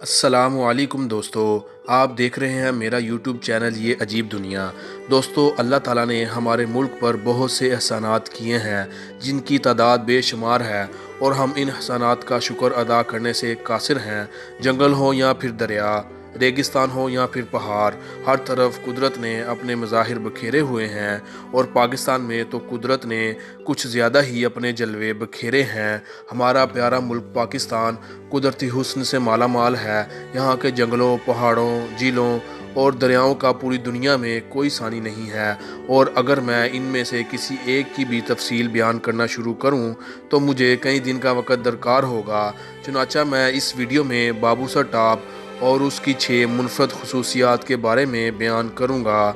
السلام علیکم دوستو، آپ دیکھ رہے ہیں میرا یوٹیوب چینل یہ عجیب دنیا۔ دوستو، اللہ تعالیٰ نے ہمارے ملک پر بہت سے احسانات کیے ہیں جن کی تعداد بے شمار ہے، اور ہم ان احسانات کا شکر ادا کرنے سے قاصر ہیں۔ جنگل ہو یا پھر دریا، ریگستان ہو یا پھر پہاڑ، ہر طرف قدرت نے اپنے مظاہر بکھیرے ہوئے ہیں، اور پاکستان میں تو قدرت نے کچھ زیادہ ہی اپنے جلوے بکھیرے ہیں۔ ہمارا پیارا ملک پاکستان قدرتی حسن سے مالا مال ہے۔ یہاں کے جنگلوں، پہاڑوں، جھیلوں اور دریاؤں کا پوری دنیا میں کوئی ثانی نہیں ہے، اور اگر میں ان میں سے کسی ایک کی بھی تفصیل بیان کرنا شروع کروں تو مجھے کئی دن کا وقت درکار ہوگا۔ چنانچہ میں اس ویڈیو میں بابو سر ٹاپ اور اس کی 6 منفرد خصوصیات کے بارے میں بیان کروں گا۔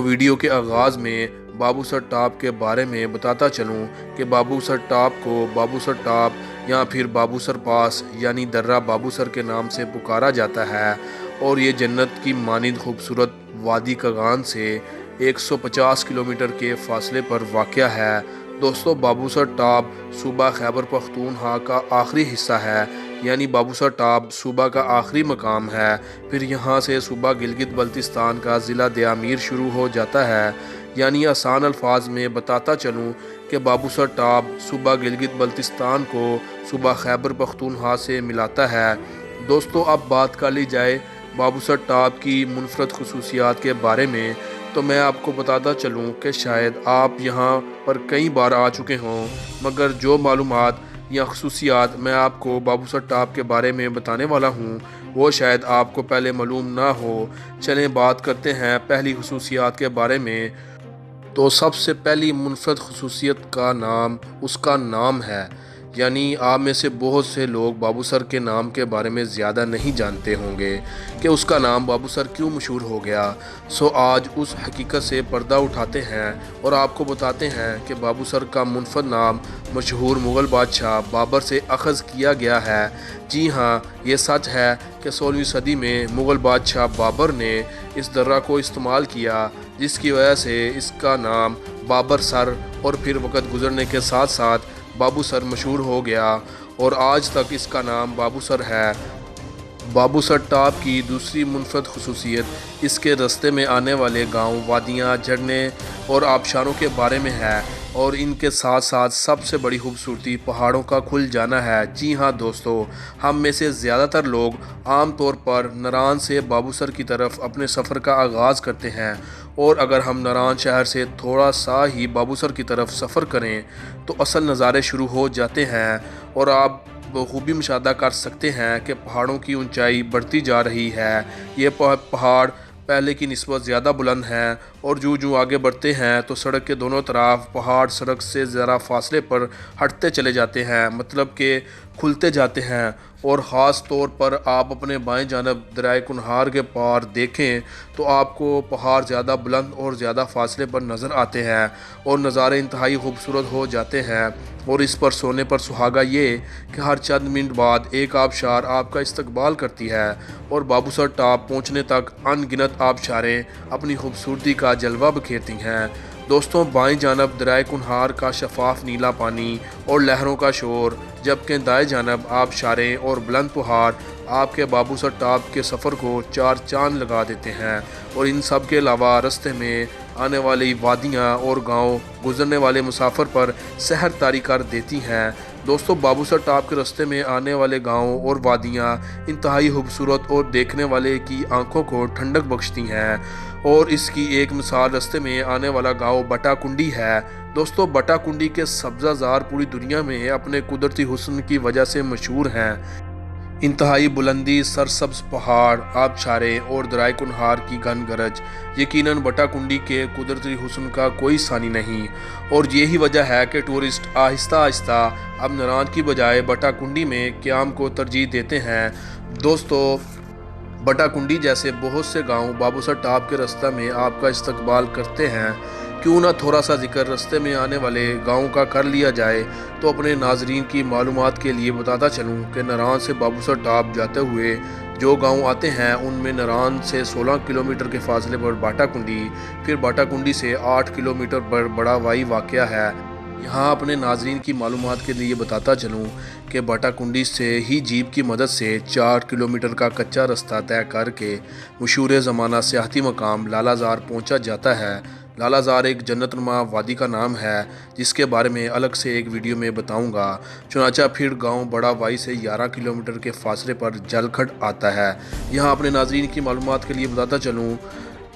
ویڈیو کے آغاز میں بابو سر ٹاپ کے بارے میں بتاتا چلوں کہ بابو سر ٹاپ کو بابو سر ٹاپ یا پھر بابو سر پاس یعنی درہ بابو سر کے نام سے پکارا جاتا ہے، اور یہ جنت کی مانند خوبصورت وادی کاغان سے 150 کلومیٹر کے فاصلے پر واقع ہے۔ دوستو، بابو سر ٹاپ صوبہ خیبر پختونخوا کا آخری حصہ ہے، یعنی بابو سر ٹاپ صوبہ کا آخری مقام ہے۔ پھر یہاں سے صوبہ گلگت بلتستان کا ضلع دیامیر شروع ہو جاتا ہے۔ یعنی آسان الفاظ میں بتاتا چلوں کہ بابو سر ٹاپ صوبہ گلگت بلتستان کو صوبہ خیبر پختونخوا سے ملاتا ہے۔ دوستو، اب بات کر لی جائے بابو سر ٹاپ کی منفرد خصوصیات کے بارے میں، تو میں آپ کو بتاتا چلوں کہ شاید آپ یہاں پر کئی بار آ چکے ہوں، مگر جو معلومات یا خصوصیات میں آپ کو بابو سر ٹاپ کے بارے میں بتانے والا ہوں وہ شاید آپ کو پہلے معلوم نہ ہو۔ چلیں بات کرتے ہیں پہلی خصوصیات کے بارے میں۔ تو سب سے پہلی منفرد خصوصیت کا نام اس کا نام ہے۔ یعنی آپ میں سے بہت سے لوگ بابو سر کے نام کے بارے میں زیادہ نہیں جانتے ہوں گے کہ اس کا نام بابو سر کیوں مشہور ہو گیا۔ آج اس حقیقت سے پردہ اٹھاتے ہیں اور آپ کو بتاتے ہیں کہ بابو سر کا منفرد نام مشہور مغل بادشاہ بابر سے اخذ کیا گیا ہے۔ جی ہاں، یہ سچ ہے کہ 16ویں صدی میں مغل بادشاہ بابر نے اس درہ کو استعمال کیا، جس کی وجہ سے اس کا نام بابر سر اور پھر وقت گزرنے کے ساتھ ساتھ بابو سر مشہور ہو گیا، اور آج تک اس کا نام بابو سر ہے۔ بابو سر ٹاپ کی دوسری منفرد خصوصیت اس کے راستے میں آنے والے گاؤں، وادیاں، جھرنے اور آبشاروں کے بارے میں ہے، اور ان کے ساتھ ساتھ سب سے بڑی خوبصورتی پہاڑوں کا کھل جانا ہے۔ جی ہاں دوستو، ہم میں سے زیادہ تر لوگ عام طور پر ناران سے بابو سر کی طرف اپنے سفر کا آغاز کرتے ہیں، اور اگر ہم ناران شہر سے تھوڑا سا ہی بابو سر کی طرف سفر کریں تو اصل نظارے شروع ہو جاتے ہیں، اور آپ بخوبی مشاہدہ کر سکتے ہیں کہ پہاڑوں کی اونچائی بڑھتی جا رہی ہے۔ یہ پہاڑ پہلے کی نسبت زیادہ بلند ہیں، اور جو آگے بڑھتے ہیں تو سڑک کے دونوں طرف پہاڑ سڑک سے ذرا فاصلے پر ہٹتے چلے جاتے ہیں، مطلب کہ کھلتے جاتے ہیں، اور خاص طور پر آپ اپنے بائیں جانب دریائے کنہار کے پار دیکھیں تو آپ کو پہاڑ زیادہ بلند اور زیادہ فاصلے پر نظر آتے ہیں، اور نظارے انتہائی خوبصورت ہو جاتے ہیں۔ اور اس پر سونے پر سہاگا یہ کہ ہر چند منٹ بعد ایک آبشار آپ کا استقبال کرتی ہے، اور بابو سر ٹاپ پہنچنے تک ان گنت آبشاریں اپنی خوبصورتی کا جلوہ بکھیرتی ہیں۔ دوستوں، بائیں جانب دریائے کنہار کا شفاف نیلا پانی اور لہروں کا شور، جبکہ دائیں جانب آبشاریں اور بلند پہاڑ آپ کے بابو سر ٹاپ کے سفر کو 4 چاند لگا دیتے ہیں۔ اور ان سب کے علاوہ راستے میں آنے والی وادیاں اور گاؤں گزرنے والے مسافر پر سحر طاری کر دیتی ہیں۔ دوستو، بابو سر ٹاپ کے راستے میں آنے والے گاؤں اور وادیاں انتہائی خوبصورت اور دیکھنے والے کی آنکھوں کو ٹھنڈک بخشتی ہیں، اور اس کی ایک مثال راستے میں آنے والا گاؤں بٹا کنڈی ہے۔ دوستو، بٹا کنڈی کے سبزہ زار پوری دنیا میں اپنے قدرتی حسن کی وجہ سے مشہور ہیں۔ انتہائی بلندی، سرسبز پہاڑ، آبشاریں اور دریائے کنہار کی گھن گرج، یقیناً بٹا کنڈی کے قدرتی حسن کا کوئی ثانی نہیں، اور یہی وجہ ہے کہ ٹورسٹ آہستہ آہستہ اب ناران کی بجائے بٹا کنڈی میں قیام کو ترجیح دیتے ہیں۔ دوستو، بٹا کنڈی جیسے بہت سے گاؤں بابو سر ٹاپ کے راستے میں آپ کا استقبال کرتے ہیں۔ کیوں نہ تھوڑا سا ذکر راستے میں آنے والے گاؤں کا کر لیا جائے، تو اپنے ناظرین کی معلومات کے لیے بتاتا چلوں کہ ناران سے بابو سر ٹاپ جاتے ہوئے جو گاؤں آتے ہیں ان میں ناران سے 16 کلومیٹر کے فاصلے پر باٹا کنڈی، پھر باٹا کنڈی سے 8 کلومیٹر پر بڑا وائی واقع ہے۔ यहाँ अपने नाजरीन की मालूमात के लिए बताता चलूँ कि बाटा कुंडी से ही जीप की मदद से 4 किलोमीटर का कच्चा रास्ता तय करके मशहूर ज़माना सियाहती मकाम लालाज़ार पहुँचा जाता है। लालाज़ार एक जन्नतनुमा वादी का नाम है जिसके बारे में अलग से एक वीडियो में बताऊंगा। चुनाचा फिर गांव बड़ा वाई से 11 किलोमीटर के फासले पर जलखड आता है। यहाँ अपने नाजरीन की मालूमात के लिए बताता चलूँ,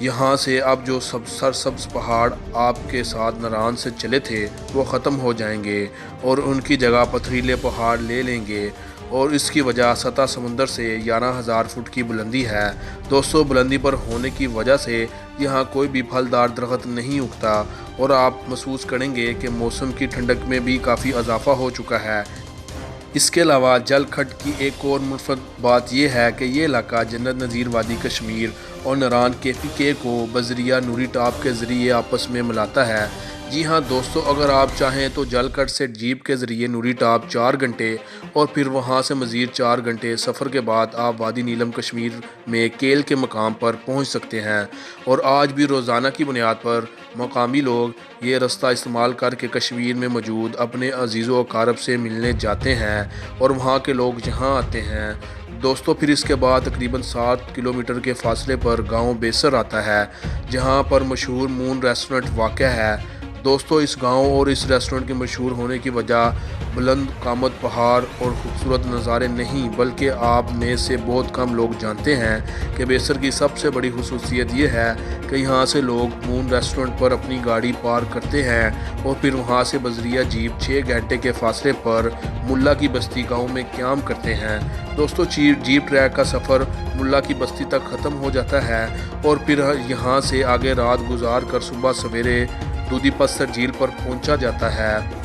यहाँ से अब जो सब सरसब्ज पहाड़ आपके साथ नारायण से चले थे वो ख़त्म हो जाएंगे और उनकी जगह पथरीले पहाड़ ले लेंगे और इसकी वजह सतह समंदर से 11,000 फुट की बुलंदी है। दोस्तों, बुलंदी पर होने की वजह से यहाँ कोई भी फलदार दरख्त नहीं उगता और आप महसूस करेंगे कि मौसम की ठंडक में भी काफ़ी इजाफा हो चुका है। इसके अलावा जलखड की एक और मुफद बात यह है कि ये इलाका जन्नत नज़ीर वादी कश्मीर और नारायण KPK को बजरिया नूरी टॉप के ज़रिए आपस में मिलाता है। जी हाँ दोस्तों, अगर आप चाहें तो जलखड से जीप के ज़रिए नूरी टॉप 4 घंटे और फिर वहाँ से मज़ीद 4 घंटे सफ़र के बाद आप वादी नीलम कश्मीर में केल के मकाम पर पहुँच सकते हैं। और आज भी रोज़ाना की बुनियाद पर मकामी लोग ये रास्ता इस्तेमाल करके कश्मीर में मौजूद अपने अजीज़ व अकारब से मिलने जाते हैं और वहाँ के लोग यहाँ आते हैं। दोस्तों, फिर इसके बाद तकरीबन 7 किलोमीटर के फासले पर गांव बेसर आता है जहां पर मशहूर मून रेस्टोरेंट वाक़ है। दोस्तों, इस गांव और इस रेस्टोरेंट के मशहूर होने की वजह बुलंद कामत पहाड़ और खूबसूरत नज़ारे नहीं बल्कि आप में से बहुत कम लोग जानते हैं कि बेसर की सबसे बड़ी खुसूसियत ये है कि यहाँ से लोग मून रेस्टोरेंट पर अपनी गाड़ी पार्क करते हैं और फिर वहाँ से बजरिया जीप 6 घंटे के फासले पर मुल्ला की बस्ती गांव में क़याम करते हैं। दोस्तों, जीप ट्रैक का सफ़र मुल्ला की बस्ती तक ख़त्म हो जाता है और फिर यहाँ से आगे रात गुजार कर सुबह सवेरे दूधी पत्थर झील पर पहुंचा जाता है।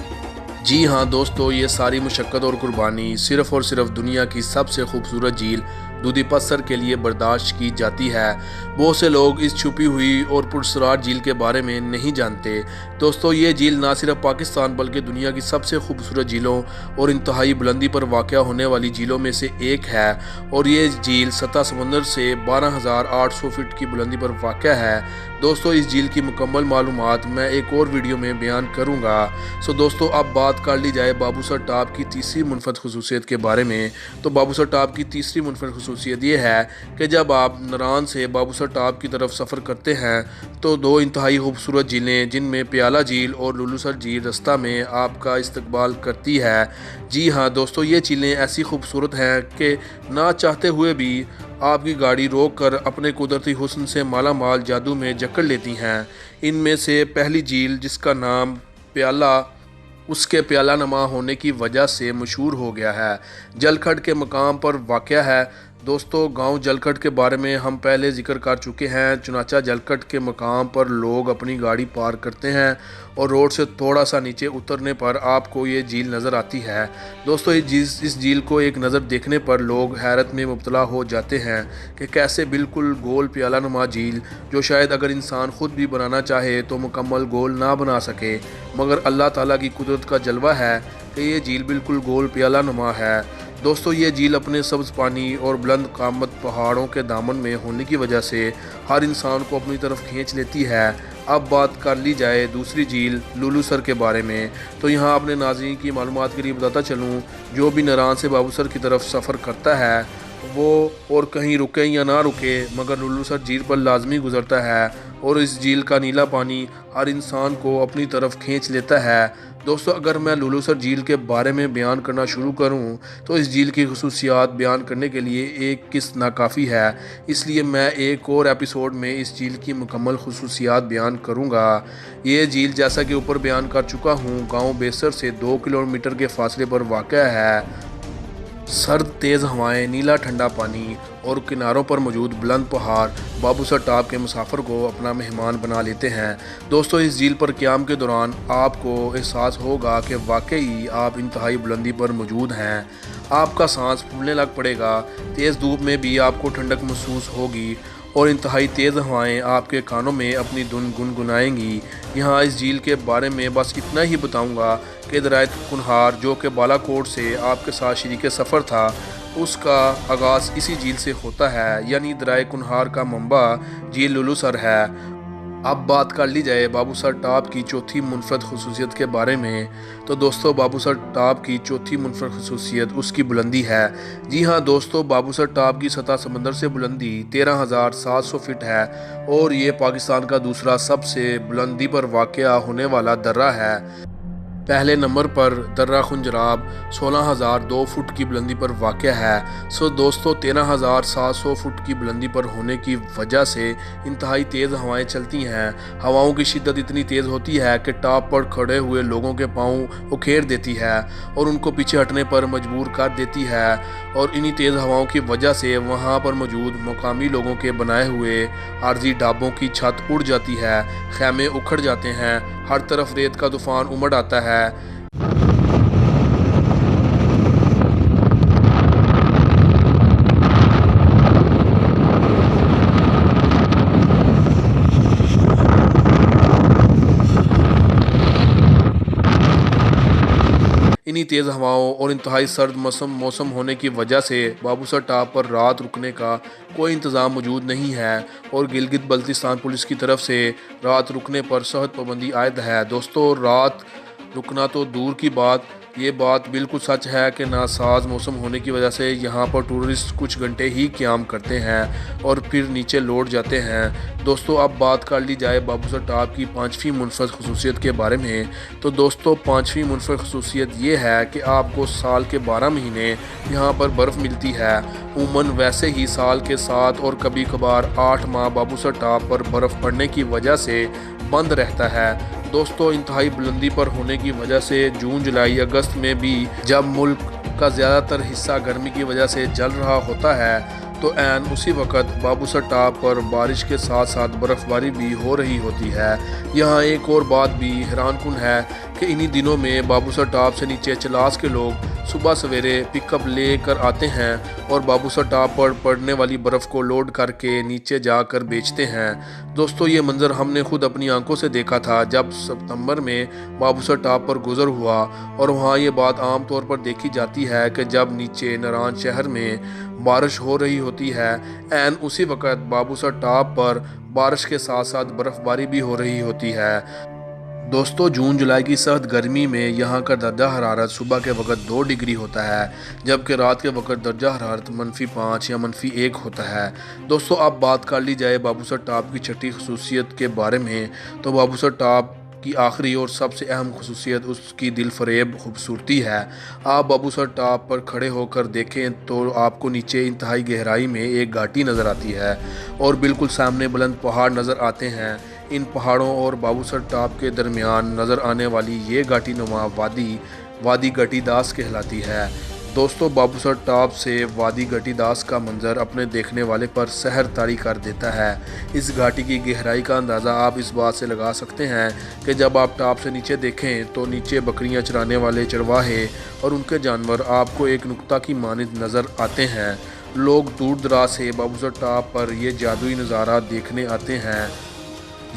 जी हाँ दोस्तों, ये सारी मुशक्क़त और कुर्बानी सिर्फ़ और सिर्फ दुनिया की सबसे खूबसूरत झील दूधी पत्थर के लिए बर्दाश्त की जाती है। बहुत से लोग इस छुपी हुई और पुरस्कार झील के बारे में नहीं जानते। दोस्तों, ये झील ना सिर्फ पाकिस्तान बल्कि दुनिया की सबसे खूबसूरत झीलों और इंतहाई बुलंदी पर वाक़या होने वाली झीलों में से एक है और ये झील सतह समंदर से 12,800 फीट की बुलंदी पर वाक़या है। दोस्तों, इस झील की मुकम्मल मालूमात मैं एक और वीडियो में बयान करूँगा। दोस्तों, अब बात कर ली जाए बाबूसर टॉप की तीसरी मुनफरद खसूसियत के बारे में। तो बाबूसर टॉप की तीसरी मुनफरद खसूसियत ये है कि जब आप नारायण से बाबूसर टॉप की तरफ सफ़र करते हैं तो 2 इंतहाई खूबसूरत झीलें जिनमें प्याला झील और लुलूसर झील रास्ता में आपका इस्तकबाल करती है। जी हाँ दोस्तों, ये झीलें ऐसी खूबसूरत हैं कि ना चाहते हुए भी आपकी गाड़ी रोक कर अपने कुदरती हुस्न से माला माल जादू में जकड़ लेती हैं। इनमें से पहली झील जिसका नाम प्याला उसके प्याला नमा होने की वजह से मशहूर हो गया है, जलखड के मकाम पर वाक़या है। दोस्तों, गांव जलखड के बारे में हम पहले जिक्र कर चुके हैं। चुनाचा जलखड के मकाम पर लोग अपनी गाड़ी पार्क करते हैं और रोड से थोड़ा सा नीचे उतरने पर आपको ये झील नज़र आती है। दोस्तों, इस झील को एक नज़र देखने पर लोग हैरत में मुब्तला हो जाते हैं कि कैसे बिल्कुल गोल प्याला नुमा झील, जो शायद अगर इंसान ख़ुद भी बनाना चाहे तो मुकम्मल गोल ना बना सके, मगर अल्लाह ताला की कुदरत का जलवा है कि ये झील बिल्कुल गोल प्याला नुमा है। दोस्तों, ये झील अपने सब्ज़ पानी और बुलंद कामत पहाड़ों के दामन में होने की वजह से हर इंसान को अपनी तरफ खींच लेती है। अब बात कर ली जाए दूसरी झील लुलूसर के बारे में। तो यहाँ अपने नाज़रीन की मालूमात के लिए बताता चलूँ, जो भी नारायण से बाबूसर की तरफ सफ़र करता है वो और कहीं रुके या ना रुके मगर लुलूसर झील पर लाजमी गुजरता है और इस झील का नीला पानी हर इंसान को अपनी तरफ खींच लेता है। दोस्तों, अगर मैं लुलूसर झील के बारे में बयान करना शुरू करूं तो इस झील की खुसूसियात बयान करने के लिए एक किस्त नाकाफ़ी है, इसलिए मैं एक और एपिसोड में इस झील की मुकम्मल खुसूसियात बयान करूंगा। ये झील जैसा कि ऊपर बयान कर चुका हूं, गांव बेसर से 2 किलोमीटर के फासले पर वाक़या है। सर्द तेज़ हवाएं, नीला ठंडा पानी और किनारों पर मौजूद बुलंद पहाड़ बाबूसर टॉप के मुसाफिर को अपना मेहमान बना लेते हैं। दोस्तों, इस झील पर क़याम के दौरान आपको एहसास होगा कि वाकई आप इंतहाई बुलंदी पर मौजूद हैं। आपका सांस फूलने लग पड़ेगा, तेज़ धूप में भी आपको ठंडक महसूस होगी और इंतहाई तेज़ हवाएं आपके कानों में अपनी धुन गुनगुनाएंगी। यहाँ इस झील के बारे में बस इतना ही बताऊँगा कि दरियाए कुनहार, जो कि बालाकोट से आपके साथ शरीक सफ़र था, उसका आगाज़ इसी झील से होता है, यानी दरियाए कुनहार का मंबा झील लुलूसर है। अब बात कर ली जाए बाबूसर टॉप की चौथी मुनफरद खसूसियत के बारे में, तो दोस्तों बाबूसर टॉप की चौथी मुनफरद खसूसियत उसकी बुलंदी है। जी हाँ दोस्तों, बाबूसर टॉप की सतह समंदर से बुलंदी 13,700 फीट है और ये पाकिस्तान का दूसरा सबसे बुलंदी पर वाक़या होने वाला दर्रा है। पहले नंबर पर दर्रा खुंजराब 16,002 फुट की बुलंदी पर वाक़ है। दोस्तों 13,700 फुट की बुलंदी पर होने की वजह से इंतहाई तेज़ हवाएं चलती हैं। हवाओं की शिद्दत इतनी तेज़ होती है कि टॉप पर खड़े हुए लोगों के पाँव उखेड़ देती है और उनको पीछे हटने पर मजबूर कर देती है। और इन्हीं तेज़ हवाओं की वजह से वहाँ पर मौजूद मकामी लोगों के बनाए हुए आर्जी ढाबों की छत उड़ जाती है, खैमे उखड़ जाते हैं, हर तरफ रेत का तूफान उमड़ आता है। इन्हीं तेज़ हवाओं और इंतहाई सर्द मौसम होने की वजह से बाबूसर टॉप पर रात रुकने का कोई इंतज़ाम मौजूद नहीं है और गिलगित बल्तिस्तान पुलिस की तरफ से रात रुकने पर सख्त पाबंदी आयद है। दोस्तों रात रुकना तो दूर की बात, ये बात बिल्कुल सच है कि नासाज मौसम होने की वजह से यहाँ पर टूरिस्ट कुछ घंटे ही क़याम करते हैं और फिर नीचे लौट जाते हैं। दोस्तों अब बात कर ली जाए बाबूसर टॉप की पाँचवीं मुनफरद खसूसियत के बारे में, तो दोस्तों पाँचवीं मुनफरद खसूसियत ये है कि आपको साल के 12 महीने यहाँ पर बर्फ़ मिलती है। उमूमन वैसे ही साल के 7 और कभी कभार 8 माह बाबूसर टॉप पर बर्फ़ पड़ने की वजह से बंद रहता है। दोस्तों इंतहाई बुलंदी पर होने की वजह से जून जुलाई अगस्त में भी जब मुल्क का ज़्यादातर हिस्सा गर्मी की वजह से जल रहा होता है, तो ऐन उसी वक्त बाबूसर टॉप पर बारिश के साथ साथ बर्फ़बारी भी हो रही होती है। यहाँ एक और बात भी हैरानकुन है कि इन्हीं दिनों में बाबूसर टॉप से नीचे चलास के लोग सुबह सवेरे पिकअप लेकर आते हैं और बाबूसर टॉप पर पड़ने वाली बर्फ़ को लोड करके नीचे जाकर बेचते हैं। दोस्तों ये मंज़र हमने खुद अपनी आंखों से देखा था जब सितंबर में बाबूसर टॉप पर गुज़र हुआ। और वहाँ ये बात आम तौर पर देखी जाती है कि जब नीचे नारान शहर में बारिश हो रही होती है, ऐन उसी वक्त बाबूसर टॉप पर बारिश के साथ साथ बर्फ़बारी भी हो रही होती है। दोस्तों जून जुलाई की सख्त गर्मी में यहाँ का दर्जा हरारत सुबह के वक्त 2 डिग्री होता है, जबकि रात के वक्त दर्जा हरारत -5 या -1 होता है। दोस्तों अब बात कर ली जाए बाबूसर टॉप की छठी खसूसियत के बारे में, तो बाबूसर टॉप की आखिरी और सबसे अहम खसूसियत उसकी दिलफरेब खूबसूरती है। आप बाबूसर टॉप पर खड़े होकर देखें तो आपको नीचे इंतहाई गहराई में एक घाटी नज़र आती है और बिल्कुल सामने बुलंद पहाड़ नज़र आते हैं। इन पहाड़ों और बाबूसर टॉप के दरमियान नज़र आने वाली ये घाटी नुमा वादी गटीदास कहलाती है। दोस्तों बाबूसर टॉप से वादी गटीदास का मंजर अपने देखने वाले पर सहर तारी कर देता है। इस घाटी की गहराई का अंदाज़ा आप इस बात से लगा सकते हैं कि जब आप टॉप से नीचे देखें तो नीचे बकरियां चराने वाले चरवाहे और उनके जानवर आपको एक नुक्ता की मानिंद नज़र आते हैं। लोग दूर दराज से बाबूसर टॉप पर यह जादुई नज़ारा देखने आते हैं।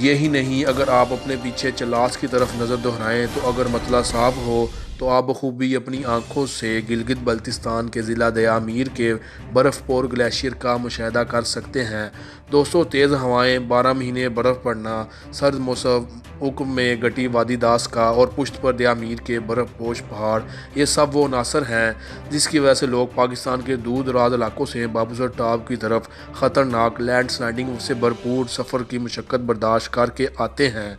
यही नहीं, अगर आप अपने पीछे चलास की तरफ नज़र दोहराएं तो अगर मतला साफ हो तो आप बखूबी अपनी आंखों से गिलगित बल्तिस्तान के ज़िला दयामीर के बर्फ़पोर ग्लेशियर का मुशाहिदा कर सकते हैं। दोस्तों तेज़ हवाएं, 12 महीने बर्फ़ पड़ना, सर्द मौसम हुक्म में गटी वादी दास का और पुश्त पर दयामीर के बर्फ़पोश पहाड़, ये सब वो अनासर हैं जिसकी वजह से लोग पाकिस्तान के दूर दराज इलाकों से बाबूसर टॉप की तरफ ख़तरनाक लैंड स्लाइडिंग से भरपूर सफ़र की मशक्क़त बर्दाश्त करके आते हैं।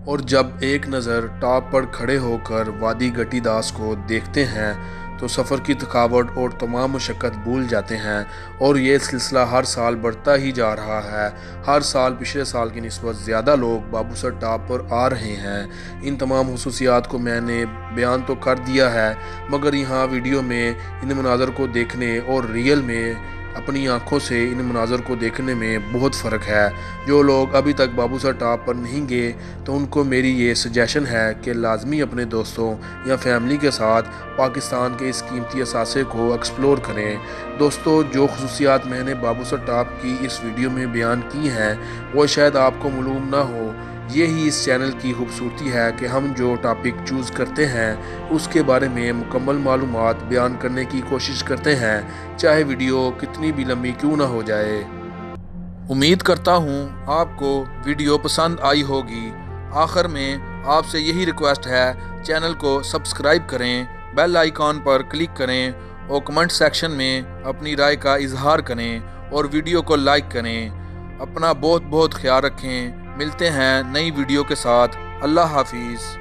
और जब एक नज़र टॉप पर खड़े होकर वादी गटीदास को देखते हैं तो सफ़र की थकावट और तमाम मुशक्क़त भूल जाते हैं। और ये सिलसिला हर साल बढ़ता ही जा रहा है। हर साल पिछले साल की निस्बत ज़्यादा लोग बाबूसर टॉप पर आ रहे हैं। इन तमाम हुसूसियात को मैंने बयान तो कर दिया है, मगर यहाँ वीडियो में इन मनाज़र को देखने और रियल में अपनी आंखों से इन मनाज़र को देखने में बहुत फ़र्क है। जो लोग अभी तक बाबूसर टॉप पर नहीं गए तो उनको मेरी ये सजेशन है कि लाजमी अपने दोस्तों या फैमिली के साथ पाकिस्तान के इस कीमती असासे को एक्सप्लोर करें। दोस्तों जो खसूसियात मैंने बाबूसर टॉप की इस वीडियो में बयान की हैं वो शायद आपको मालूम ना हो। यही इस चैनल की खूबसूरती है कि हम जो टॉपिक चूज़ करते हैं उसके बारे में मुकम्मल मालूमात बयान करने की कोशिश करते हैं, चाहे वीडियो कितनी भी लंबी क्यों ना हो जाए। امید کرتا ہوں آپ کو ویڈیو پسند آئی ہوگی۔ آخر میں آپ سے یہی ریکویسٹ ہے، چینل کو سبسکرائب کریں، بیل آئیکن پر کلک کریں اور کمنٹ سیکشن میں اپنی رائے کا اظہار کریں اور ویڈیو کو لائک کریں۔ اپنا بہت بہت خیال رکھیں۔ ملتے ہیں نئی ویڈیو کے ساتھ۔ اللہ حافظ۔